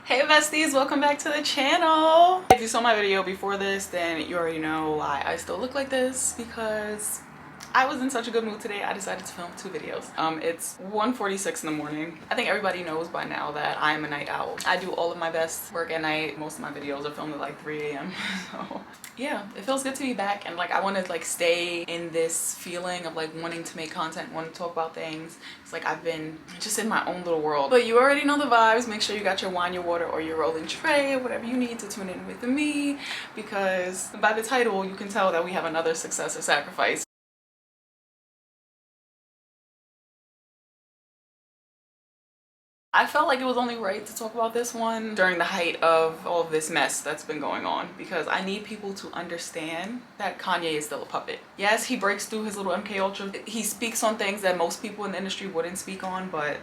Hey besties, welcome back to the channel. If you saw my video before this, then you already know why I still look like this, because I was in such a good mood today. I decided to film 2 videos. It's 1:46 in the morning. I think everybody knows by now that I am a night owl. I do all of my best work at night. Most of my videos are filmed at like 3 a.m. So yeah, it feels good to be back, and like I want to like stay in this feeling of like wanting to make content, wanting to talk about things. It's like I've been just in my own little world. But you already know the vibes. Make sure you got your wine, your water, or your rolling tray, whatever you need to tune in with me, because by the title you can tell that we have another success or sacrifice. I felt like it was only right to talk about this one during the height of all of this mess that's been going on, because I need people to understand that Kanye is still a puppet. Yes, he breaks through his little MK Ultra. He speaks on things that most people in the industry wouldn't speak on, but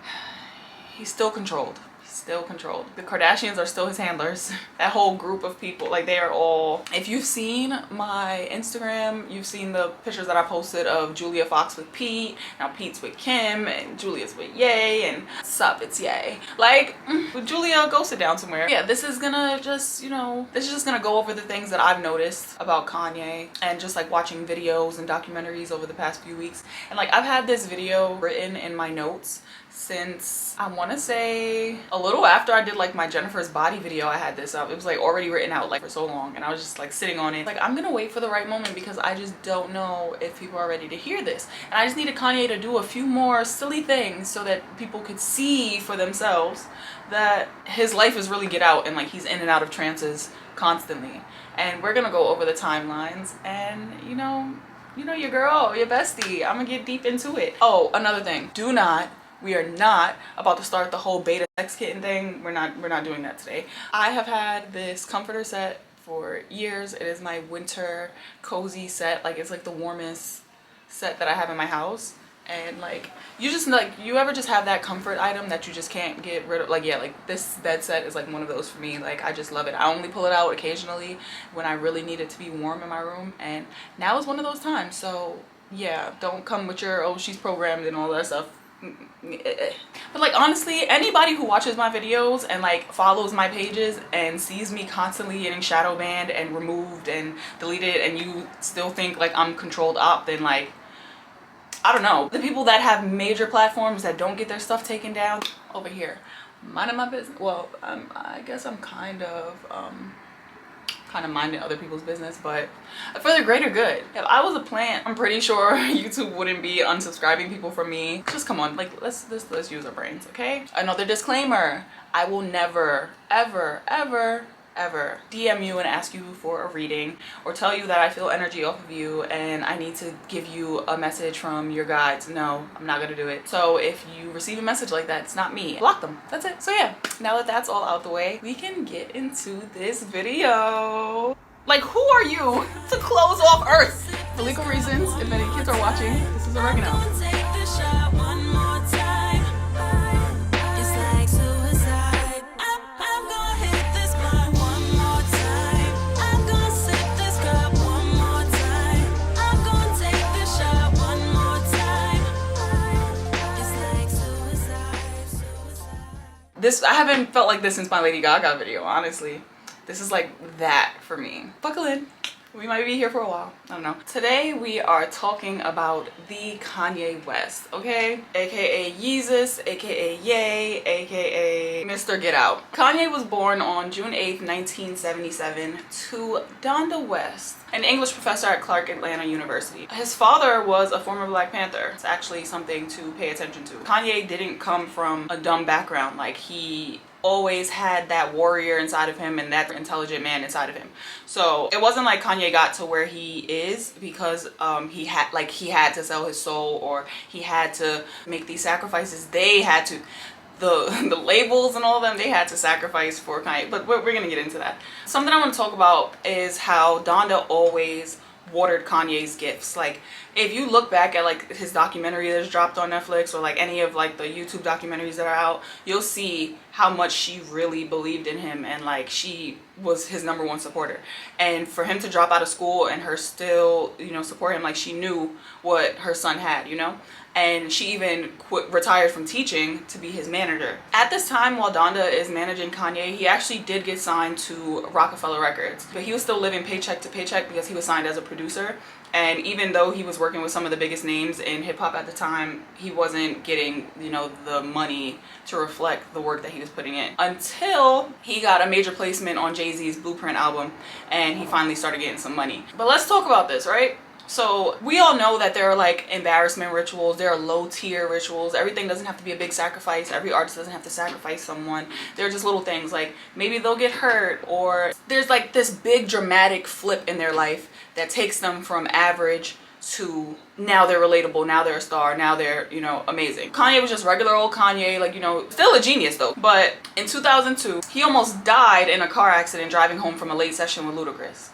he's still controlled. Still controlled. The Kardashians are still his handlers. That whole group of people, like they are all, if you've seen my Instagram, you've seen the pictures that I posted of Julia Fox with Pete, now Pete's with Kim, and Julia's with Ye, and sup, it's Ye. Like, with Julia, go sit down somewhere. Yeah, this is gonna just, you know, this is just gonna go over the things that I've noticed about Kanye, and just like watching videos and documentaries over the past few weeks. And like, I've had this video written in my notes since I want to say a little after I did like my Jennifer's body video. I had this up. It was like already written out like for so long, and I was just like sitting on it. Like, I'm gonna wait for the right moment, because I just don't know if people are ready to hear this. And I just needed Kanye to do a few more silly things so that people could see for themselves that his life is really get out, and like he's in and out of trances constantly. And we're gonna go over the timelines, and you know your girl, your bestie, I'm gonna get deep into it. Oh, another thing, we are not about to start the whole beta sex kitten thing. We're not doing that today. I have had this comforter set for years. It is my winter cozy set. Like, it's like the warmest set that I have in my house. And like, you just like, you ever just have that comfort item that you just can't get rid of? Like, yeah, like this bed set is like one of those for me. Like, I just love it. I only pull it out occasionally when I really need it to be warm in my room, and now is one of those times. So yeah, don't come with your, oh, she's programmed and all that stuff. But like, honestly, anybody who watches my videos and like follows my pages and sees me constantly getting shadow banned and removed and deleted, and you still think like I'm controlled op, then like, I don't know. The people that have major platforms that don't get their stuff taken down, over here minding my business. Well, I guess I'm kind of minding other people's business, but for the greater good. If I was a plant, I'm pretty sure YouTube wouldn't be unsubscribing people from me. Just come on, like, let's use our brains, okay? Another disclaimer: I will never ever DM you and ask you for a reading, or tell you that I feel energy off of you and I need to give you a message from your guides. No, I'm not gonna do it. So if you receive a message like that, it's not me. Block them. That's it. So yeah, now that that's all out the way, we can get into this video. Like, who are you to close off Earth? For legal reasons, if any kids are watching, this is oregano. I haven't felt like this since my Lady Gaga video, honestly. This is like that for me. Buckle in. We might be here for a while. I don't know. Today we are talking about the Kanye West, okay? AKA Yeezus, AKA Ye, AKA Mr. Get Out. Kanye was born on June 8th, 1977 to Donda West, an English professor at Clark Atlanta University. His father was a former Black Panther. It's actually something to pay attention to. Kanye didn't come from a dumb background. Like, he always had that warrior inside of him and that intelligent man inside of him. So it wasn't like Kanye got to where he is because he had to sell his soul, or he had to make these sacrifices. They had to, the labels and all of them, they had to sacrifice for Kanye. But we're gonna get into that. Something I want to talk about is how Donda always watered Kanye's gifts. Like, if you look back at like his documentary that's dropped on Netflix, or like any of like the YouTube documentaries that are out, you'll see how much she really believed in him, and like she was his #1 supporter. And for him to drop out of school and her still, you know, support him, like she knew what her son had, you know. and she even retired from teaching to be his manager. At this time, while Donda is managing Kanye, he actually did get signed to Rockefeller Records, but he was still living paycheck to paycheck because he was signed as a producer. And even though he was working with some of the biggest names in hip-hop at the time, he wasn't getting, you know, the money to reflect the work that he was putting in, until he got a major placement on Jay-Z's Blueprint album, and he finally started getting some money. But let's talk about this, right? So we all know that there are like embarrassment rituals, there are low tier rituals. Everything doesn't have to be a big sacrifice. Every artist doesn't have to sacrifice someone. They're just little things, like maybe they'll get hurt, or there's like this big dramatic flip in their life that takes them from average to now they're relatable, now they're a star, now they're, you know, amazing. Kanye was just regular old Kanye, like, you know, still a genius though. But in 2002, he almost died in a car accident driving home from a late session with Ludacris.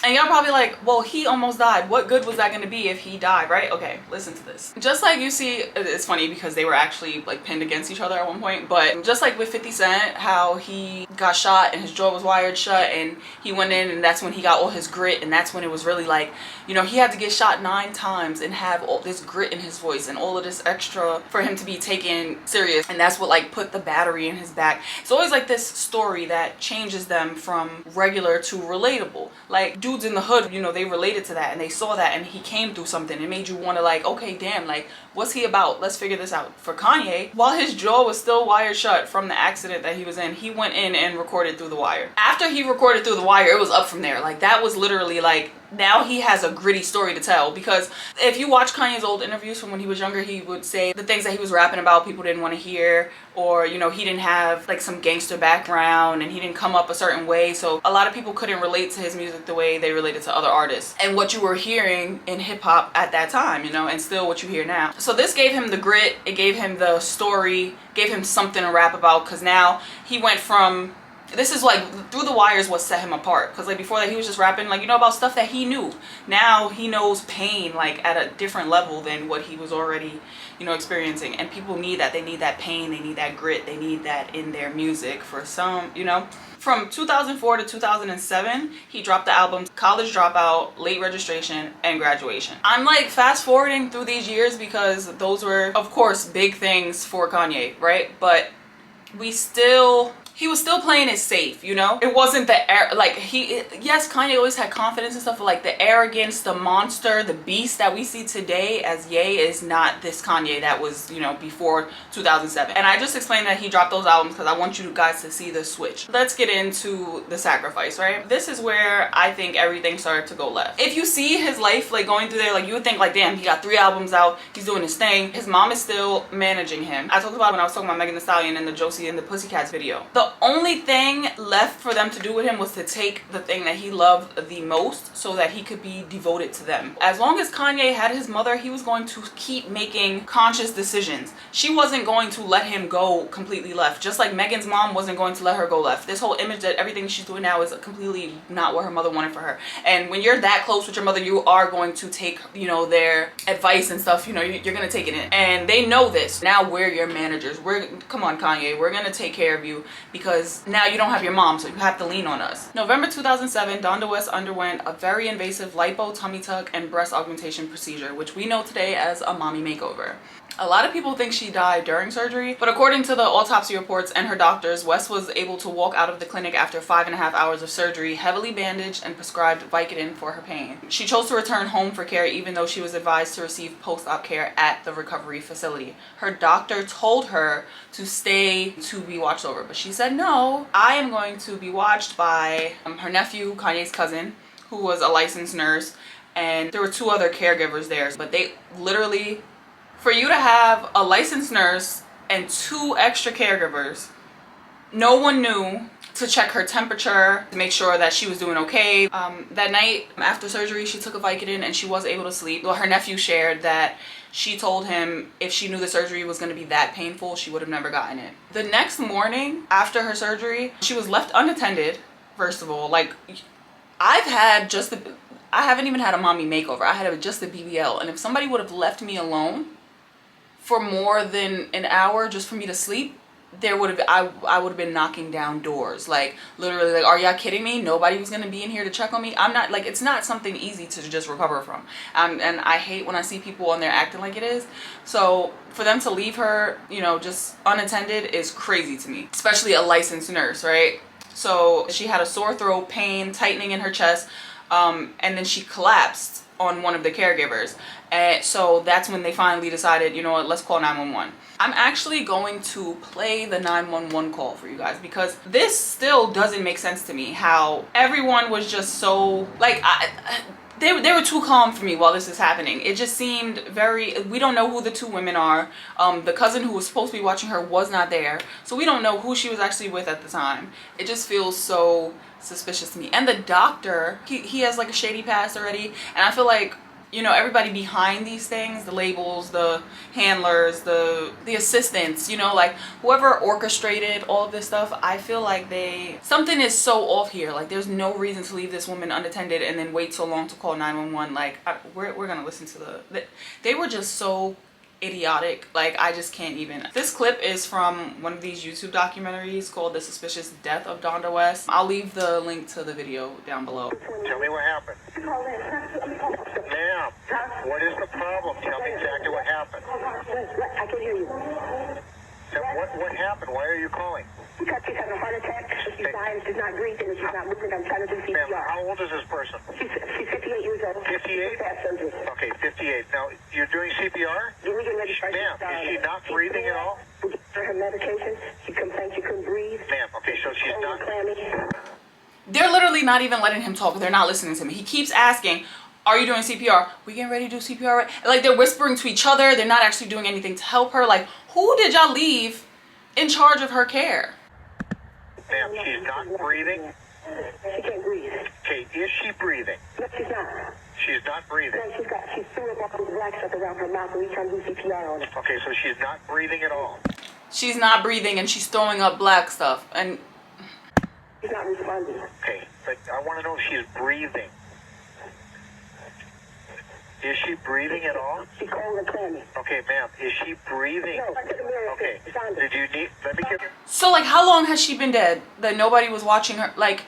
And y'all probably like, well, he almost died. What good was that going to be if he died, right? Okay, listen to this. Just like you see, it's funny because they were actually like pinned against each other at one point, but just like with 50 Cent, how he got shot and his jaw was wired shut and he went in and that's when he got all his grit, and that's when it was really like, you know, he had to get shot 9 times and have all this grit in his voice and all of this extra for him to be taken serious, and that's what like put the battery in his back. It's always like this story that changes them from regular to relatable. Like dudes in the hood, you know, they related to that and they saw that and he came through something. It made you want to like, okay, damn, like what's he about? Let's figure this out. For Kanye, while his jaw was still wired shut from the accident that he was in, he went in and recorded Through the Wire. After he recorded Through the Wire, it was up from there. Like that was literally like, now he has a gritty story to tell, because if you watch Kanye's old interviews from when he was younger, he would say the things that he was rapping about people didn't want to hear, or, you know, he didn't have like some gangster background and he didn't come up a certain way, so a lot of people couldn't relate to his music the way they related to other artists and what you were hearing in hip-hop at that time, you know, and still what you hear now. So this gave him the grit, it gave him the story, gave him something to rap about, because now he went from, this is like, Through the Wire is what set him apart, because like before that he was just rapping like, you know, about stuff that he knew. Now he knows pain like at a different level than what he was already, you know, experiencing, and people need that. They need that pain, they need that grit, they need that in their music. For some, you know, from 2004 to 2007 he dropped the albums College Dropout, Late Registration, and Graduation. I'm like fast forwarding through these years because those were of course big things for Kanye, right? But he was still playing it safe, you know? It wasn't the yes, Kanye always had confidence and stuff, but like the arrogance, the monster, the beast that we see today as Ye is not this Kanye that was, you know, before 2007. And I just explained that he dropped those albums because I want you guys to see the switch. Let's get into The Sacrifice, right? This is where I think everything started to go left. If you see his life like going through there, like you would think like, damn, he got 3 albums out, he's doing his thing. His mom is still managing him. I talked about it when I was talking about Megan Thee Stallion and the Josie and the Pussycats video. The only thing left for them to do with him was to take the thing that he loved the most so that he could be devoted to them. As long as Kanye had his mother, he was going to keep making conscious decisions. She wasn't going to let him go completely left, just like Megan's mom wasn't going to let her go left. This whole image that everything she's doing now is completely not what her mother wanted for her. And when you're that close with your mother, you are going to take, you know, their advice and stuff, you know, you're going to take it in. And they know this. Now we're your managers. Come on, Kanye, we're going to take care of you because now you don't have your mom, so you have to lean on us. November 2007, Donda West underwent a very invasive lipo, tummy tuck, and breast augmentation procedure, which we know today as a mommy makeover. A lot of people think she died during surgery, but according to the autopsy reports and her doctors, West was able to walk out of the clinic after 5.5 hours of surgery, heavily bandaged and prescribed Vicodin for her pain. She chose to return home for care even though she was advised to receive post-op care at the recovery facility. Her doctor told her to stay to be watched over, but she said, no, I am going to be watched by her nephew, Kanye's cousin, who was a licensed nurse, and there were 2 other caregivers there, but they literally, for you to have a licensed nurse and 2 extra caregivers, no one knew to check her temperature, to make sure that she was doing okay. That night after surgery, she took a Vicodin and she was able to sleep. Well, her nephew shared that she told him if she knew the surgery was going to be that painful, she would have never gotten it. The next morning after her surgery, she was left unattended, first of all. Like, I haven't even had a mommy makeover. I had just a BBL. And if somebody would have left me alone for more than an hour just for me to sleep, I would have been knocking down doors, like literally, like, are y'all kidding me? Nobody was gonna be in here to check on me. I'm not, like, it's not something easy to just recover from. And I hate when I see people on there acting like it is. So for them to leave her, you know, just unattended is crazy to me, especially a licensed nurse, right? So she had a sore throat, pain, tightening in her chest, and then she collapsed on one of the caregivers. And so that's when they finally decided, you know what, let's call 911. I'm actually going to play the 911 call for you guys, because this still doesn't make sense to me, how everyone was just so, like, they were too calm for me while this is happening. It just seemed very, we don't know who the two women are. The cousin who was supposed to be watching her was not there, so we don't know who she was actually with at the time. It just feels so suspicious to me. And the doctor, he has like a shady past already, and I feel like, you know, everybody behind these things, the labels, the handlers, the assistants, you know, like whoever orchestrated all of this stuff, I feel like something is so off here. Like, there's no reason to leave this woman unattended and then wait so long to call 911. Like, we're gonna listen to they were just so idiotic. Like, I just can't even. This clip is from one of these YouTube documentaries called The Suspicious Death of Donda West. I'll leave the link to the video down below. Tell me what happened. Ma'am, what is the problem? Tell me exactly what happened. I can hear you. What happened? Why are you calling? Because she's having a heart attack. She's dying. She's not breathing. And she's not moving. I'm trying to do Ma'am, CPR. how old is this person? She's 58 years old. 58? She's had surgery. Okay, 58. Now, you're doing CPR? We're getting ready to start. Ma'am, is she not breathing at all? We gave her medication. She complained she couldn't breathe. Ma'am, okay, so she's not... They're literally not even letting him talk. They're not listening to me. He keeps asking, are you doing CPR? We getting ready to do CPR, right? Like, they're whispering to each other. They're not actually doing anything to help her. Like, who did y'all leave in charge of her care? Ma'am, she's not breathing? She can't breathe. Okay, is she breathing? No, she's not. She's not breathing. No, she's threw up all this black stuff around her mouth, and we trying to do CPR on her. Okay, so she's not breathing at all? She's not breathing, and she's throwing up black stuff. And she's not responding. Okay, but I want to know if she's breathing. Is she breathing at all? She's cold and clammy. Okay, ma'am, is she breathing? No, I took a mirror. Okay, did you need... Let me give... so, like, how long has she been dead that nobody was watching her? Like...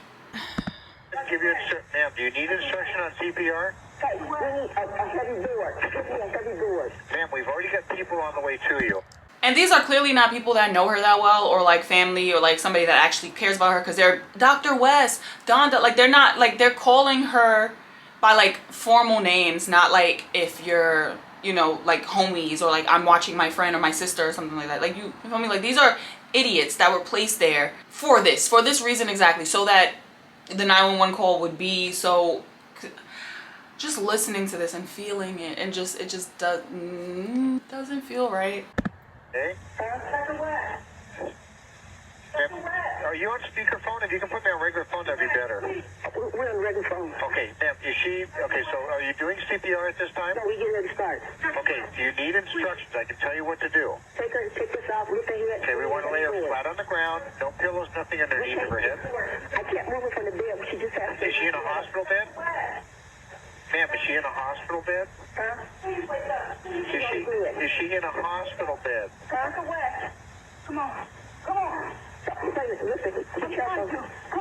Give you ma'am, do you need instruction on CPR? Hey, we need a heavy board. Give me a heavy board. Ma'am, we've already got people on the way to you. And these are clearly not people that know her that well, or like family, or like somebody that actually cares about her, because they're Dr. West, Donda, like they're not, like they're calling her by like formal names, not like if you're, you know, like homies, or like I'm watching my friend or my sister or something like that. Like, you feel me? Like, these are idiots that were placed there for this reason exactly, so that the 911 call would be so. Just listening to this and feeling it, and it just doesn't feel right. Hey? Are you on speakerphone? If you can put me on regular phone, that'd be better. We're on regular phone. Okay, ma'am, is she... Okay, so are you doing CPR at this time? No, we get ready to start. Okay, do you need instructions? I can tell you what to do. Take this off, lift her head. Okay, we want to lay her flat on the ground. No pillows, nothing underneath of her head. I can't move her from the bed, but she just has to... Is she in a hospital bed? Ma'am, is she in a hospital bed? Huh? Is she in a hospital bed? Huh? Come on. Come on. Listen, be careful.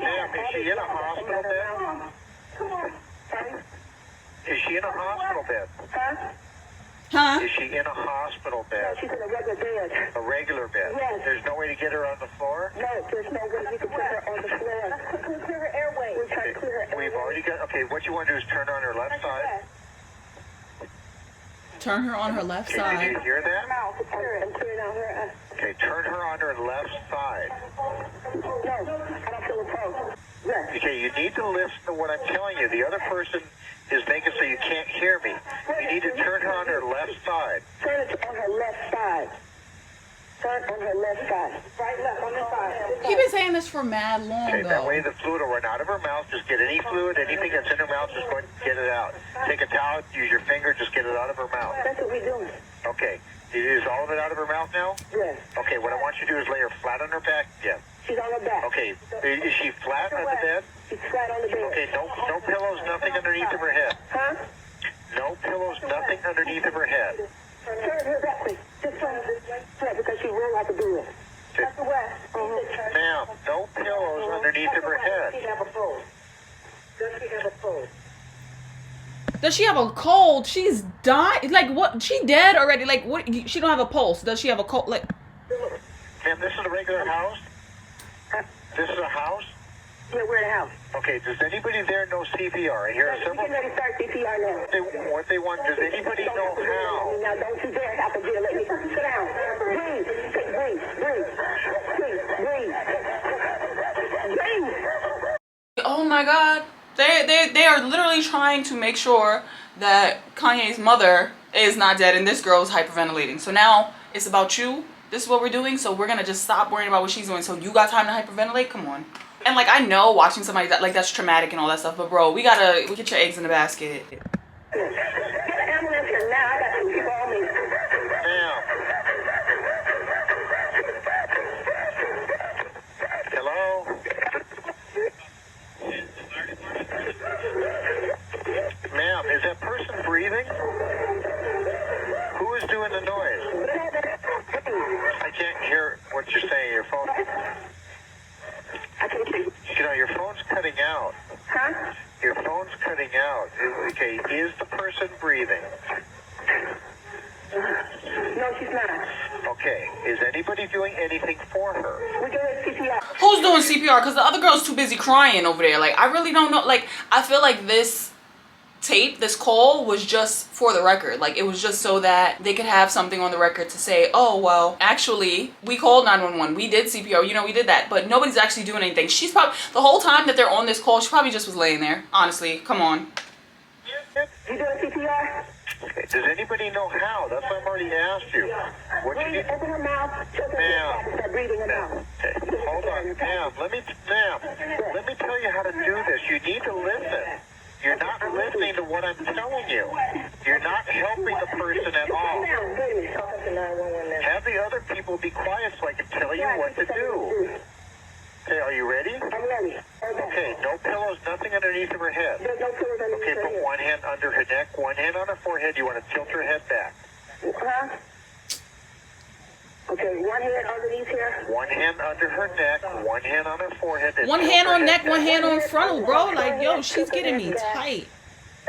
Ma'am, is she in a hospital bed? Come on. Is she in a hospital bed? Huh? Is she in a hospital No, bed? she's in a regular bed. A regular bed? Yes. There's no way to get her on the floor? No, there's no way we can put her on the floor. Let's clear her airway. We're trying to clear her airway. We've already got... Okay, what you want to do is turn her on her left side. Turn her on her left Okay, did you side. hear that? I'm clearing out her... Okay, turn her on her left side. No, I don't feel a pulse. Yes. Okay, you need to listen to what I'm telling you. The other person is making so you can't hear me. You need to turn her on her left side. Turn it on her left side. Turn on her left side. Right, left, on this side. He's been saying this for mad long Okay, that way though. the fluid will run out of her mouth. Just get any fluid, anything that's in her mouth, just go ahead and get it out. Take a towel, use your finger, just get it out of her mouth. That's what we're doing. Okay, is all of it out of her mouth now? Yes. Okay, what I want you to do is lay her flat on her back. Yeah. She's on her back. Okay, is she flat on the bed? She's flat on the bed. Okay, no pillows, nothing underneath of her head. Huh? No pillows, nothing underneath of her head. Turn her that way. Just turn her this way because she will have to do it. That's the way. underneath of her head. Does she have a pulse? Does she have a pulse? Does she have a cold? She's dying. Like, what? She dead already. Like, what? She don't have a pulse. Does she have a cold? Like, Ma'am, this is a regular house? This is a house? Yeah, we're in the house. Okay, does anybody there know CPR? I hear We're several... getting ready to start CPR now. What they want, does anybody know how? Now, don't you dare have to get let me sit down. Breathe. Breathe. Breathe. Breathe. Breathe. Breathe. oh my God. They are literally trying to make sure that Kanye's mother is not dead and this girl is hyperventilating. So now it's about you. This is what we're doing. So we're gonna just stop worrying about what she's doing. So you got time to hyperventilate? Come on. And like, I know watching somebody that, like, that's traumatic and all that stuff, but bro, we get your eggs in the basket. Get an ambulance here now. I got two people on me. Ma'am. Hello? Ma'am, is that person breathing? Who is doing the noise? I can't hear what you're saying. Your phone... I can't hear you. You know, your phone's cutting out. Huh? Your phone's cutting out. Okay, is the person breathing? No, she's not. Okay, is anybody doing anything for her? We're doing CPR. Who's doing CPR? Because the other girl's too busy crying over there. Like, I really don't know. Like, I feel like this tape, this call was just for the record. Like, it was just so that they could have something on the record to say, oh, well, actually, we called 911. We did CPR. You know, we did that. But nobody's actually doing anything. She's probably, the whole time that they're on this call, she probably just was laying there. Honestly, come on. You doing CPR? Okay, does anybody know how? That's what I've already asked you. What you need? Open her mouth. Ma'am. Start breathing her mouth. Okay, hold on. Ma'am, let me tell you how to do this. You need to listen. You're not listening to what I'm telling you. You're not helping the person at all. Have the other people be quiet so I can tell you what to do. Okay, are you ready? I'm ready. Okay, no pillows, nothing underneath of her head. There's no pillows underneath Okay, her put head. one hand under her neck, one hand on her forehead. You want to tilt her head back. Huh? Okay, one hand underneath here. One hand under her neck, one hand on her forehead. and One tilt hand her on head neck, back. one hand on frontal, bro. Like, yo, she's getting me tight.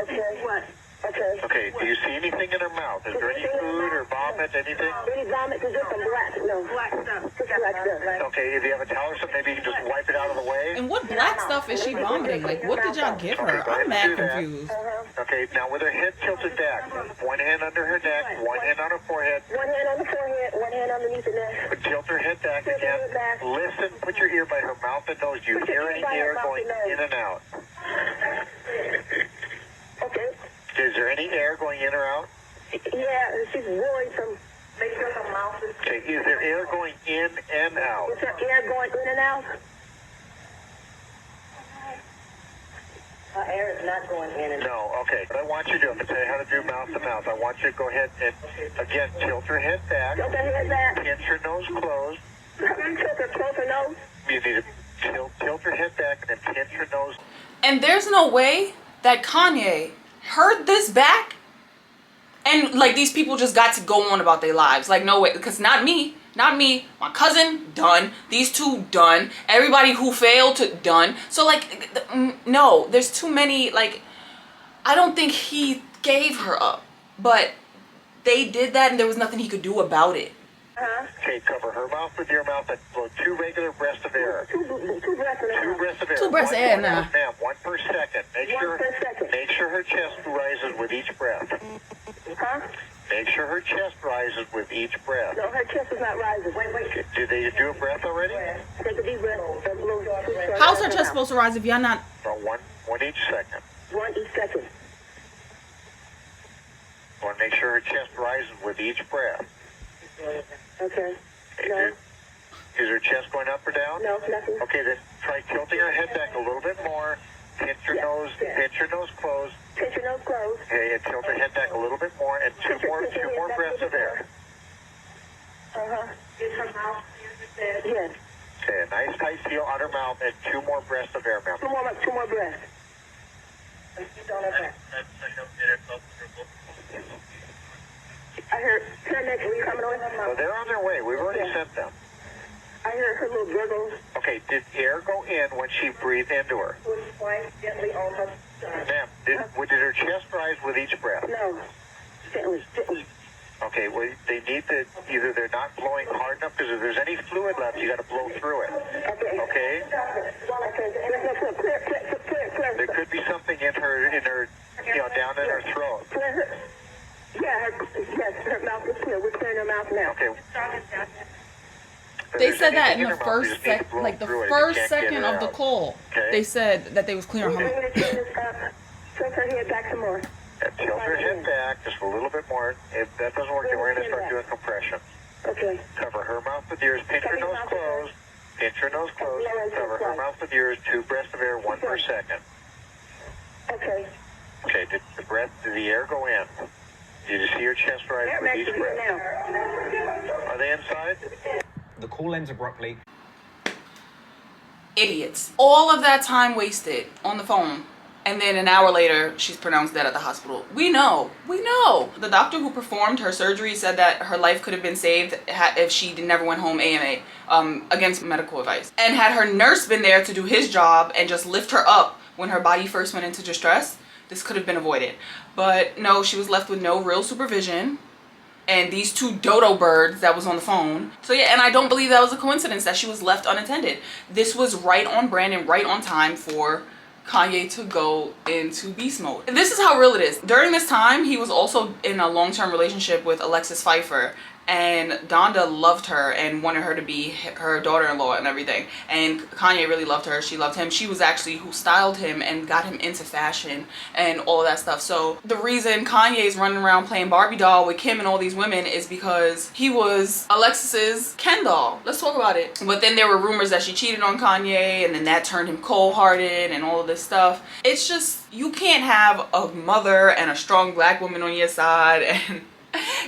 Okay, what? Okay. Okay, do you see anything in her mouth? Is there any food or vomit, anything? Any vomit? Is just some black? No. Black stuff. Just black stuff. Okay, if you have a towel or something, maybe you can just wipe it out of the way. And what black stuff is she vomiting? Like, what did y'all give her? I'm mad confused. Okay, now with her head tilted back, one hand under her neck, one hand on her forehead. One hand on the forehead, one hand underneath the neck. Tilt her head back again. Listen, put your ear by her mouth and nose. Do you hear any air going in and out? Okay. Is there any air going in or out? Yeah, she's blowing some. Make sure her mouth is. Okay, is there air going in and out? Is her air going in and out? Her air is not going in and out. No, okay. What I want you to do, I'm going to tell you how to do mouth to mouth. I want you to go ahead and, again, tilt her head back. Tilt her head back. Pinch her nose closed. Tilt her close her nose. You need to tilt her head back and then pinch her nose. And there's no way that Kanye heard this back and like these people just got to go on about their lives. Like, no way, because not me, my cousin, done, these two, done, everybody who failed to, done. So like, no, there's too many. Like, I don't think he gave her up, but they did that and there was nothing he could do about it. Okay, cover her mouth with your mouth and blow 2 regular breaths of air. Two breaths in her 2 breaths of air. 2 breaths of air now. Ma'am, 1 per second. Make One sure, per second. make sure her chest rises with each breath. Huh? Make sure her chest rises with each breath. No, her chest is not rising. Wait. Did they do a breath already? Take a deep breath. How's her chest supposed to rise if y'all not? Well, one each second. One each second. Want to make sure her chest rises with each breath. Okay. Okay, No. Is her chest going up or down? No, nothing. Okay, then try tilting her head back a little bit more. Pinch your nose closed. Pinch your nose closed. Okay, and tilt her head back a little bit more, and two more breaths of air. Uh-huh. Is her mouth yes. Okay, a nice tight seal on her mouth, and 2 more breaths of air, ma'am. Two more breaths. I heard paramedics coming on. Well, they're on their way. We've already sent them. I heard her little gurgles. Okay, did air go in when she breathed into her? Was twice gently on her side. Ma'am, did her chest rise with each breath? No. Gently. Okay, well, they need to, either they're not blowing hard enough, because if there's any fluid left, you got to blow through it. Okay. Okay? Clear. There could be something in her, down in her throat. Yeah, her mouth is clear. We're clearing her mouth now. Okay. They said that in the first second of the call. Okay. They said that they was clearing her mouth. Tilt her head back some more. Tilt her head back just a little bit more. If that doesn't work, then we're going to start doing compression. Okay. Cover her mouth with yours. Pinch her nose closed. Pinch her nose closed. Cover her mouth with yours. 2 breaths of air, 1 per second. Okay. Okay, did the air go in? Did you see her chest rise with each breath? Are they inside? The call ends abruptly. Idiots. All of that time wasted on the phone. And then an hour later, she's pronounced dead at the hospital. We know. The doctor who performed her surgery said that her life could have been saved if she never went home AMA, against medical advice. And had her nurse been there to do his job and just lift her up when her body first went into distress, this could have been avoided. But no, she was left with no real supervision. And these 2 dodo birds that was on the phone. So yeah, and I don't believe that was a coincidence that she was left unattended. This was right on brand and right on time for Kanye to go into beast mode. This is how real it is. During this time, he was also in a long-term relationship with Alexis Pfeiffer, and Donda loved her and wanted her to be her daughter-in-law and everything. And Kanye really loved her. She loved him. She was actually who styled him and got him into fashion and all of that stuff. So the reason Kanye's running around playing Barbie doll with Kim and all these women is because he was Alexis's Ken doll. Let's talk about it. But then there were rumors that she cheated on Kanye, and then that turned him cold-hearted and all of this stuff. It's just, you can't have a mother and a strong black woman on your side and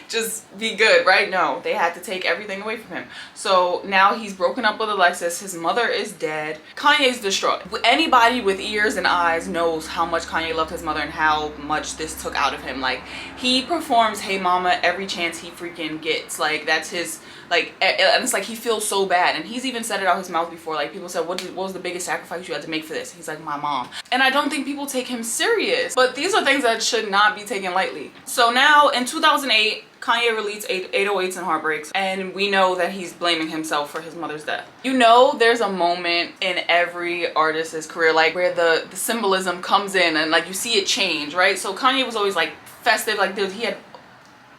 just be good, right? No, they had to take everything away from him. So now he's broken up with Alexis. His mother is dead. Kanye's distraught. Anybody with ears and eyes knows how much Kanye loved his mother and how much this took out of him. Like, he performs Hey Mama every chance he freaking gets. Like, that's his, like, and it's like he feels so bad. And he's even said it out his mouth before. Like, people said, what was the biggest sacrifice you had to make for this? He's like, my mom. And I don't think people take him serious. But these are things that should not be taken lightly. So now in 2008, Kanye released 808s and Heartbreaks, and we know that he's blaming himself for his mother's death. You know, there's a moment in every artist's career, like, where the symbolism comes in and, like, you see it change, right? So Kanye was always, like, festive, like, he had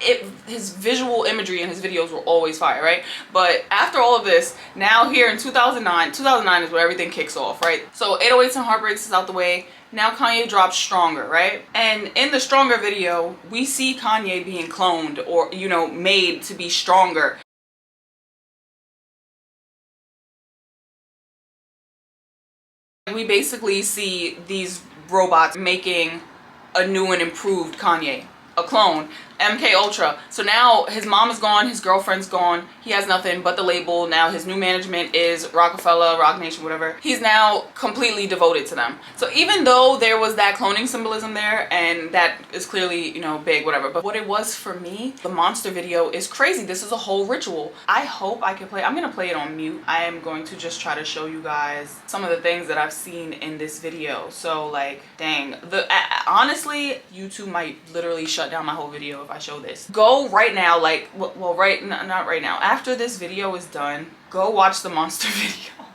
his visual imagery in his videos were always fire, right? But after all of this, now here in 2009 is where everything kicks off, right? So 808s and Heartbreaks is out the way. Now Kanye drops Stronger, right? And in the Stronger video, we see Kanye being cloned or, you know, made to be stronger. We basically see these robots making a new and improved Kanye, a clone. MK Ultra. So now his mom is gone, his girlfriend's gone, he has nothing but the label. Now his new management is Rockefeller, Roc Nation, whatever. He's now completely devoted to them. So even though there was that cloning symbolism there, and that is clearly, you know, big, whatever, but what it was for me, the monster video is crazy. This is a whole ritual. I hope I can play, I'm gonna play it on mute. I am going to just try to show you guys some of the things that I've seen in this video. So, like, dang, honestly, YouTube might literally shut down my whole video if I show this. Go right now, like, well, not right now. After this video is done, go watch the monster video.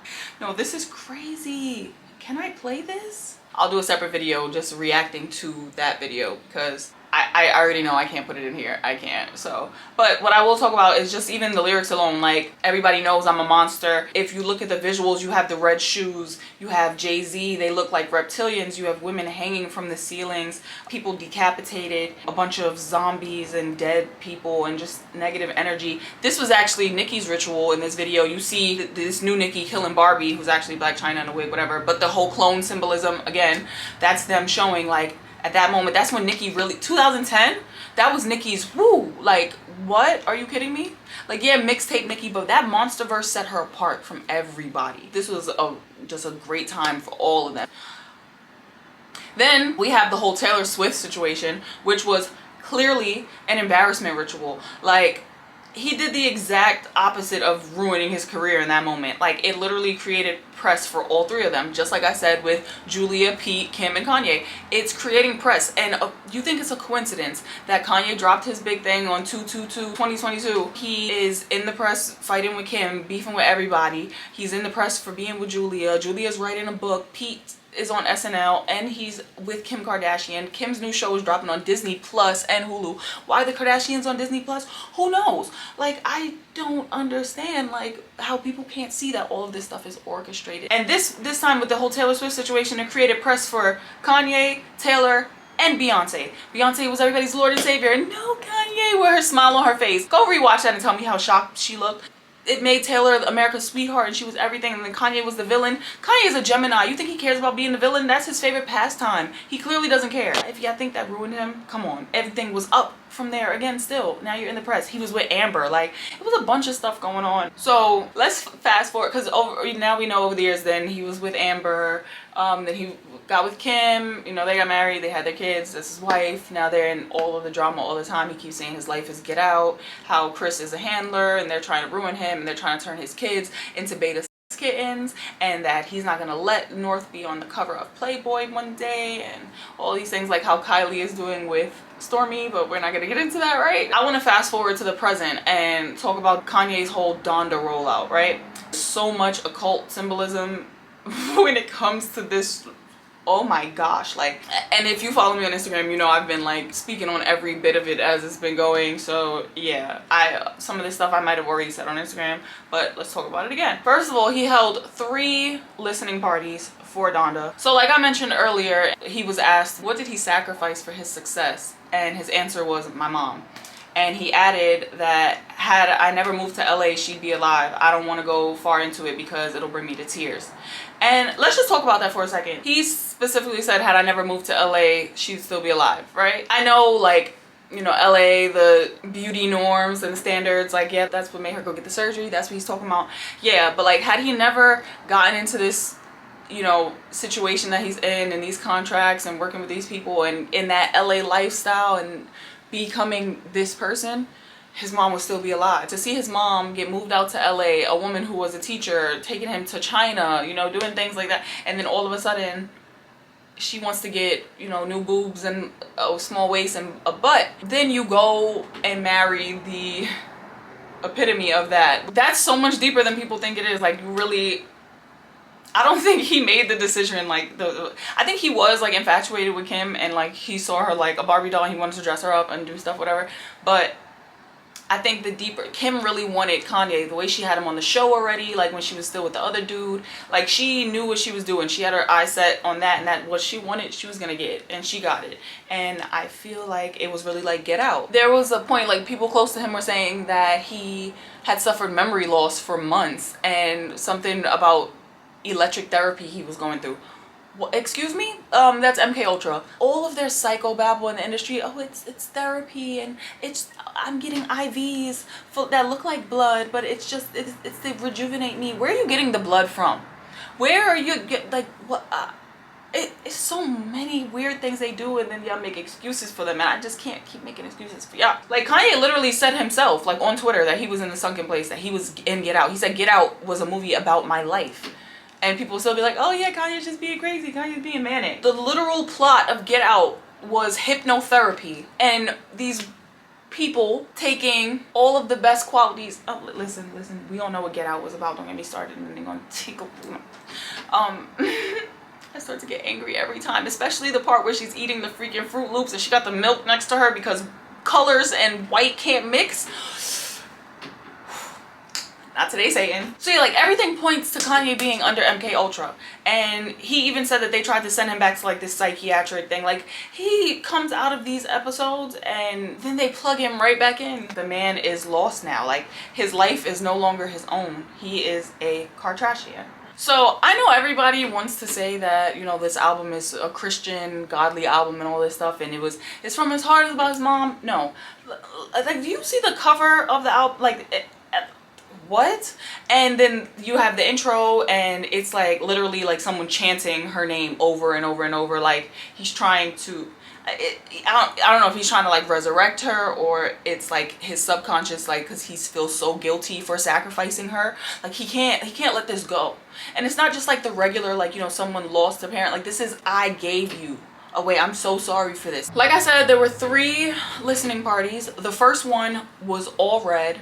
No, this is crazy. Can I play this? I'll do a separate video just reacting to that video because I already know I can't put it in here. I can't. So, but what I will talk about is just even the lyrics alone. Like, everybody knows I'm a monster. If you look at the visuals, you have the red shoes, you have Jay-Z, they look like reptilians, you have women hanging from the ceilings, people decapitated, a bunch of zombies and dead people and just negative energy. This was actually Nicki's ritual in this video. You see this new Nicki killing Barbie, who's actually Blac Chyna in a wig, whatever, but the whole clone symbolism, again, that's them showing, like, at that moment, that's when Nicki really, 2010, that was Nicki's, woo, like, what? Are you kidding me? Like, yeah, mixtape Nicki, but that Monsterverse set her apart from everybody. This was just a great time for all of them. Then we have the whole Taylor Swift situation, which was clearly an embarrassment ritual. Like, he did the exact opposite of ruining his career in that moment. Like, it literally created press for all three of them. Just like I said with Julia, Pete, Kim, and Kanye. It's creating press. And you think it's a coincidence that Kanye dropped his big thing on 2/22/2022. He is in the press fighting with Kim, beefing with everybody. He's in the press for being with Julia. Julia's writing a book. Pete is on SNL, and he's with Kim Kardashian. Kim's new show is dropping on Disney Plus and Hulu. Why the Kardashians on Disney Plus? Who knows? Like, I don't understand like how people can't see that all of this stuff is orchestrated. And this time with the whole Taylor Swift situation, it created press for Kanye, Taylor, and Beyonce. Beyonce was everybody's Lord and Savior, and no Kanye with her smile on her face. Go rewatch that and tell me how shocked she looked. It made Taylor America's sweetheart, and she was everything, and then Kanye was the villain. Kanye is a Gemini. You think he cares about being the villain? That's his favorite pastime. He clearly doesn't care. If y'all think that ruined him, come on. Everything was up from there again still. Now you're in the press. He was with Amber. Like, it was a bunch of stuff going on. So let's fast forward, because now we know over the years then he was with Amber. Then he got with Kim. You know, they got married. They had their kids. That's his wife. Now they're in all of the drama all the time. He keeps saying his life is Get Out. How Chris is a handler, and they're trying to ruin him, and they're trying to turn his kids into beta kittens, and that he's not gonna let North be on the cover of Playboy one day, and all these things, like how Kylie is doing with Stormy, but we're not gonna get into that, right? I want to fast forward to the present and talk about Kanye's whole Donda rollout, right? So much occult symbolism when it comes to this. Oh my gosh, like, and if you follow me on Instagram, you know I've been like speaking on every bit of it as it's been going. So yeah, some of this stuff I might have already said on Instagram, but let's talk about it again. First of all, he held 3 listening parties for Donda. So like I mentioned earlier, he was asked what did he sacrifice for his success, and his answer was my mom. And he added that had I never moved to LA, she'd be alive. I don't want to go far into it because it'll bring me to tears. And let's just talk about that for a second. He specifically said, had I never moved to LA, she'd still be alive, right? I know, like, you know, LA, the beauty norms and standards, like, yeah, that's what made her go get the surgery. That's what he's talking about. Yeah, but like, had he never gotten into this, you know, situation that he's in and these contracts and working with these people and in that LA lifestyle and becoming this person, his mom would still be alive. To see his mom get moved out to LA, a woman who was a teacher, taking him to China, you know, doing things like that, and then all of a sudden she wants to get, you know, new boobs and a small waist and a butt, then you go and marry the epitome of that. That's so much deeper than people think it is. Like, you really, I don't think he made the decision like I think he was like infatuated with Kim, and like he saw her like a Barbie doll and he wanted to dress her up and do stuff, whatever. But I think the deeper, Kim really wanted Kanye, the way she had him on the show already, like when she was still with the other dude, like she knew what she was doing. She had her eyes set on that, and that what she wanted she was gonna get, and she got it. And I feel like it was really like Get Out. There was a point, like people close to him were saying that he had suffered memory loss for months, and something about electric therapy he was going through. What, excuse me? That's MK Ultra. All of their psychobabble in the industry. Oh, it's therapy, and I'm getting IVs that look like blood, but it's to rejuvenate me. Where are you getting the blood from? Where are you like what? It's so many weird things they do, and then y'all make excuses for them, and I just can't keep making excuses for y'all. Like Kanye literally said himself, like on Twitter, that he was in the sunken place, that he was in Get Out. He said Get Out was a movie about my life. And people still be like, oh yeah, Kanye's just being crazy, Kanye's being manic. The literal plot of Get Out was hypnotherapy, and these people taking all of the best qualities. Oh, listen, we all know what Get Out was about. Don't get me started, and they're gonna tickle. I start to get angry every time, especially the part where she's eating the freaking Fruit Loops and she got the milk next to her because colors and white can't mix. Not today, Satan. So yeah, like everything points to Kanye being under MK Ultra, and he even said that they tried to send him back to like this psychiatric thing. Like he comes out of these episodes and then they plug him right back in. The man is lost now. Like his life is no longer his own. He is a Kardashian. So I know everybody wants to say that, you know, this album is a Christian, godly album and all this stuff, and it's from his heart, it's about his mom. No, like, do you see the cover of the album? Like, what? And then you have the intro, and it's like literally like someone chanting her name over and over and over, like he's trying to, I don't know if he's trying to like resurrect her, or it's like his subconscious, like, because he feels so guilty for sacrificing her. Like he can't let this go. And it's not just like the regular, like, you know, someone lost a parent. Like, this is, I gave you away. I'm so sorry for this. Like I said, there were 3 listening parties. The first one was all red.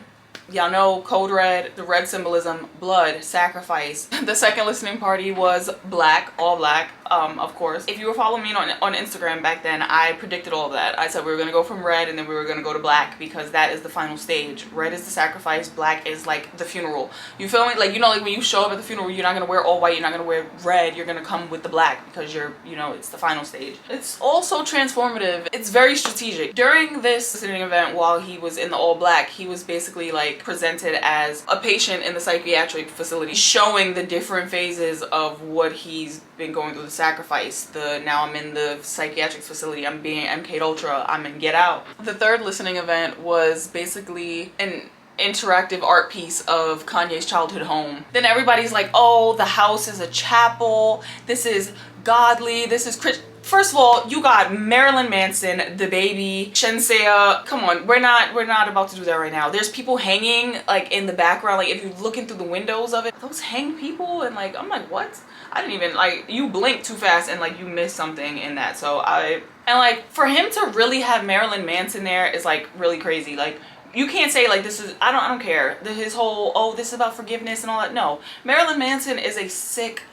Y'all know code red, the red symbolism, blood, sacrifice. The second listening party was black, all black, of course. If you were following me on Instagram back then, I predicted all of that. I said we were gonna go from red and then we were gonna go to black, because that is the final stage. Red is the sacrifice, black is like the funeral. You feel me? Like, you know, like when you show up at the funeral, you're not gonna wear all white, you're not gonna wear red, you're gonna come with the black, because you're, you know, it's the final stage. It's also transformative. It's very strategic. During this listening event, while he was in the all black, he was basically like presented as a patient in the psychiatric facility, showing the different phases of what he's been going through, the sacrifice, the now I'm in the psychiatric facility, I'm being MK'd Ultra, I'm in Get Out. The third listening event was basically an interactive art piece of Kanye's childhood home. Then everybody's like, oh, the house is a chapel, this is godly, this is Christian. First of all, you got Marilyn Manson, the baby, Shensei. Come on, we're not about to do that right now. There's people hanging like in the background. Like, if you're looking through the windows of it, those hang people, and like, I'm like, what? I didn't even, like, you blink too fast and like you missed something in that. So and like, for him to really have Marilyn Manson there is like really crazy. Like, you can't say like this is, I don't care. His whole, oh, this is about forgiveness and all that. No, Marilyn Manson is a sick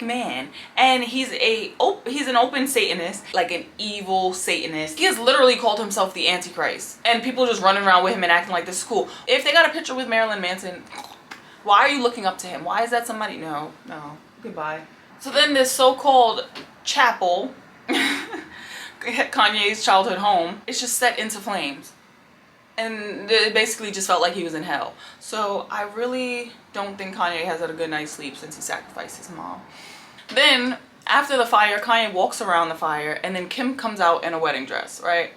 man, and he's an open Satanist, like an evil Satanist. He has literally called himself the Antichrist, and people just running around with him and acting like this is cool. If they got a picture with Marilyn Manson, why are you looking up to him? Why is that somebody? No, goodbye. So then this so-called chapel, Kanye's childhood home, is just set into flames. And it basically just felt like he was in hell. So I really don't think Kanye has had a good night's sleep since he sacrificed his mom. Then after the fire, Kanye walks around the fire, and then Kim comes out in a wedding dress, right?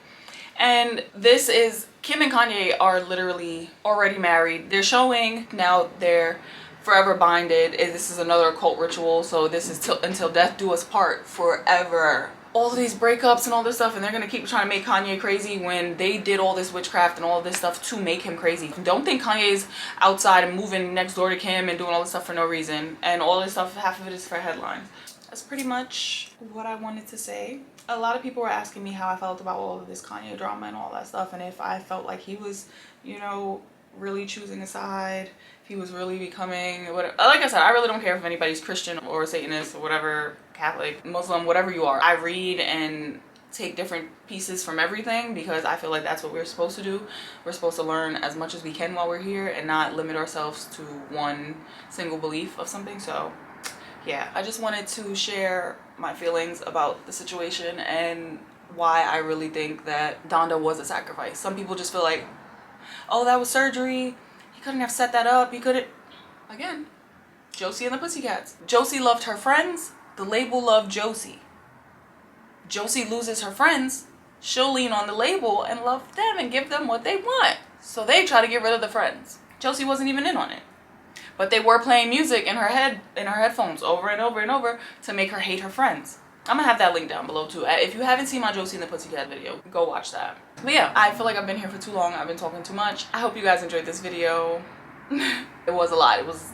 And this is, Kim and Kanye are literally already married. They're showing now they're forever binded. This is another occult ritual. So this is until death do us part, forever. All of these breakups and all this stuff, and they're gonna keep trying to make Kanye crazy when they did all this witchcraft and all of this stuff to make him crazy. Don't think Kanye's outside and moving next door to Kim and doing all this stuff for no reason, and all this stuff, half of it is for headlines. That's pretty much what I wanted to say. A lot of people were asking me how I felt about all of this Kanye drama and all that stuff, and if I felt like he was, you know, really choosing a side, if he was really becoming whatever. Like I said, I really don't care if anybody's Christian or Satanist or whatever, Catholic, Muslim, whatever you are. I read and take different pieces from everything, because I feel like that's what we're supposed to do. We're supposed to learn as much as we can while we're here and not limit ourselves to one single belief of something. So yeah, I just wanted to share my feelings about the situation and why I really think that Donda was a sacrifice. Some people just feel like, oh, that was surgery, he couldn't have set that up, he couldn't. Again, Josie and the Pussycats. Josie loved her friends, the label loved Josie. Josie loses her friends, she'll lean on the label and love them and give them what they want. So they try to get rid of the friends. Josie wasn't even in on it, but they were playing music in her headphones over and over and over to make her hate her friends. I'm gonna have that link down below too. If you haven't seen my Josie and the Pussycat video, go watch that. But yeah, I feel like I've been here for too long. I've been talking too much. I hope you guys enjoyed this video. It was a lot. It was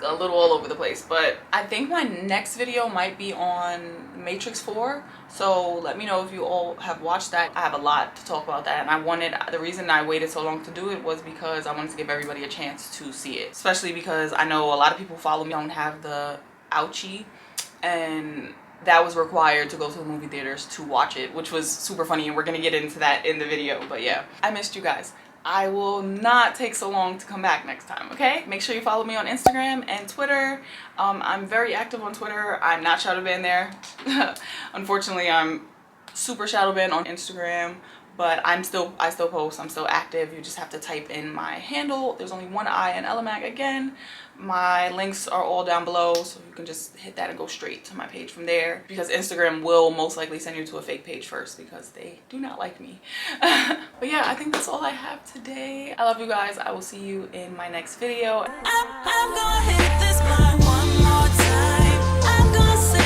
a little all over the place, but I think my next video might be on Matrix 4. So let me know if you all have watched that. I have a lot to talk about that, and the reason I waited so long to do it was because I wanted to give everybody a chance to see it, especially because I know a lot of people follow me don't have the ouchie, and that was required to go to the movie theaters to watch it, which was super funny, and we're gonna get into that in the video. But yeah, I missed you guys. I will not take so long to come back next time, okay? Make sure you follow me on Instagram and Twitter. I'm very active on Twitter. I'm not shadow banned there. Unfortunately, I'm super shadow banned on Instagram, but I still post. I'm still active. You just have to type in my handle. There's only one I in Ellimac. Again, my links are all down below, so you can just hit that and go straight to my page from there, because Instagram will most likely send you to a fake page first because they do not like me. But yeah, I think that's all I have today. I love you guys. I will see you in my next video. I'm gonna hit this part one more time. I'm gonna say